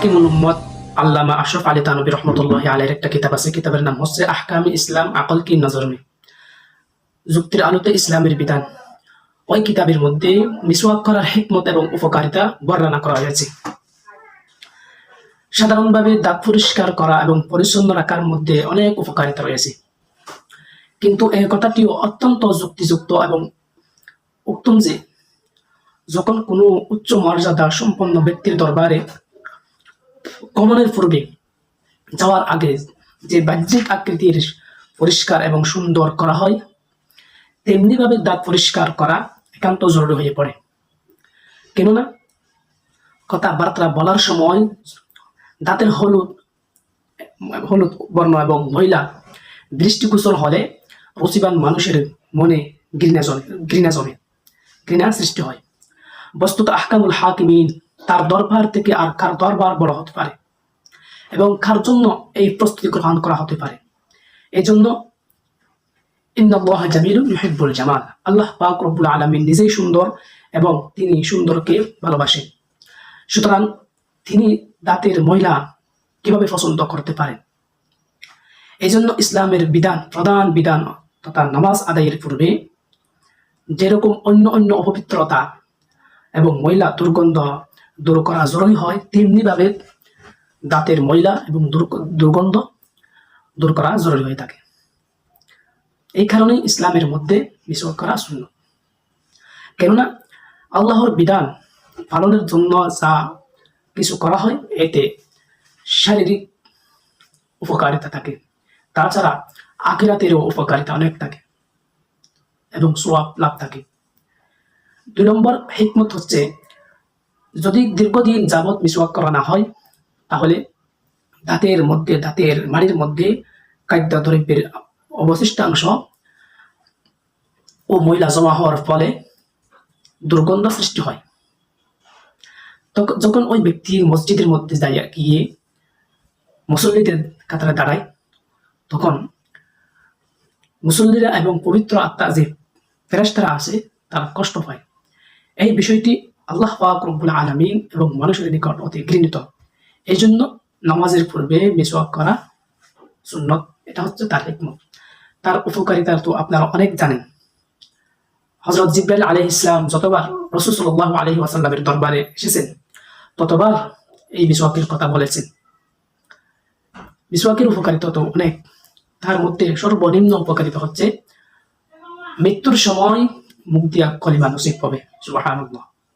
হাকিমুল উম্মত আল্লামা আশরাফ আলী থানভী রহমতুল্লাহি আলাইহির একটা কিতাব আছে। কিতাবের নাম হচ্ছে আহকামে ইসলাম আকল কি নজর মে, যুক্তির আলোতে ইসলামের বিধান। ওই কিতাবের মধ্যে মিসওয়াক করার হিকমত এবং উপকারিতা বর্ণনা করা হয়েছে। সাধারণভাবে দাঁত পরিষ্কার করা এবং পরিচ্ছন্ন রাখার মধ্যে অনেক উপকারিতা রয়েছে, কিন্তু এই কথাটিও অত্যন্ত যুক্তিযুক্ত এবং উত্তম যে যখন কোনো উচ্চ মর্যাদা সম্পন্ন ব্যক্তির দরবারে গমনের পূর্বে যাওয়ার আগে যে বাহ্যিক আকৃতির পরিষ্কার এবং সুন্দর করা হয়, তেমনিভাবে দাঁত পরিষ্কার করা একান্ত জরুরি হয়ে পড়ে। কেননা কথাবার্তা বলার সময় দাঁতের হলুদ বর্ণ এবং ময়লা দৃষ্টিগোচর হলে রুচিবান মানুষের মনে ঘৃণা সৃষ্টি হয়। বস্তুত আহকামুল হাকিমিন তার দরবার থেকে আর কার দরবার বড় হতে পারে এবং কার জন্য এই প্রস্তুতি গ্রহণ করা হতে পারে। এই জন্য ইন্নাল্লাহা জামিলুন ইউহিব্বুল জামাল, আল্লাহ পাক রব্বুল আলামিন নিজেই সুন্দর এবং তিনি সুন্দরকে ভালোবাসেন। সুতরাং তিনি দাঁতের ময়লা কিভাবে পছন্দ করতে পারেন? এই জন্য ইসলামের বিধান, প্রধান বিধান তথা নামাজ আদায়ের পূর্বে যেরকম অন্য অপবিত্রতা এবং ময়লা দুর্গন্ধ দূর করা জরুরি হয়, তেমনিভাবে দাঁতের ময়লা এবং দুর্গন্ধ দূর করা জরুরি হয়ে থাকে। এই কারণেই ইসলামের মধ্যে মিসওয়াক করা সুন্নাত। কেননা আল্লাহর বিধান পালনের জন্য যা কিছু করা হয় এতে শারীরিক উপকারিতা থাকে, তাছাড়া আখিরাতেরও উপকারিতা অনেক থাকে এবং সওয়াব লাভ থাকে। 2 নম্বর হিকমত হচ্ছে, যদি দীর্ঘদিন যাবৎ মিসওয়াক করা না হয় তাহলে দাঁতের মাড়ির মধ্যে খাদ্য দ্রব্যের অবশিষ্টাংশ ও ময়লা জমা হওয়ার ফলে দুর্গন্ধ সৃষ্টি হয়। যখন ওই ব্যক্তি মসজিদের মধ্যে গিয়ে মুসল্লিদের কাতারে দাঁড়ায়, তখন মুসল্লিরা এবং পবিত্র আত্মা যে ফেরেশতারা আছে তারা কষ্ট পায়। এই বিষয়টি আল্লাহ পাক রব্বুল আলামিন এবং মানুষের নিকট অতি ঘৃণিত। এই জন্য নামাজের পূর্বে মিসওয়াক করা সুন্নত। এটা হচ্ছে তার হিকমত। তার উপকারিতা তো আপনারা অনেক জানেন। হযরত জিবরাইল আলাইহিস সালাম যতবার রাসূল সাল্লাল্লাহু আলাইহি ওয়াসাল্লামের দরবারে এসেছেন ততবার এই মিসওয়াকের কথা বলেছেন। মিসওয়াকের উপকারিতা তো অনেক, তার মধ্যে সর্বনিম্ন উপকারিতা হচ্ছে মৃত্যুর সময় মুখ দিয়া কলিমা নসিব হবে। সুবহানাল্লাহ।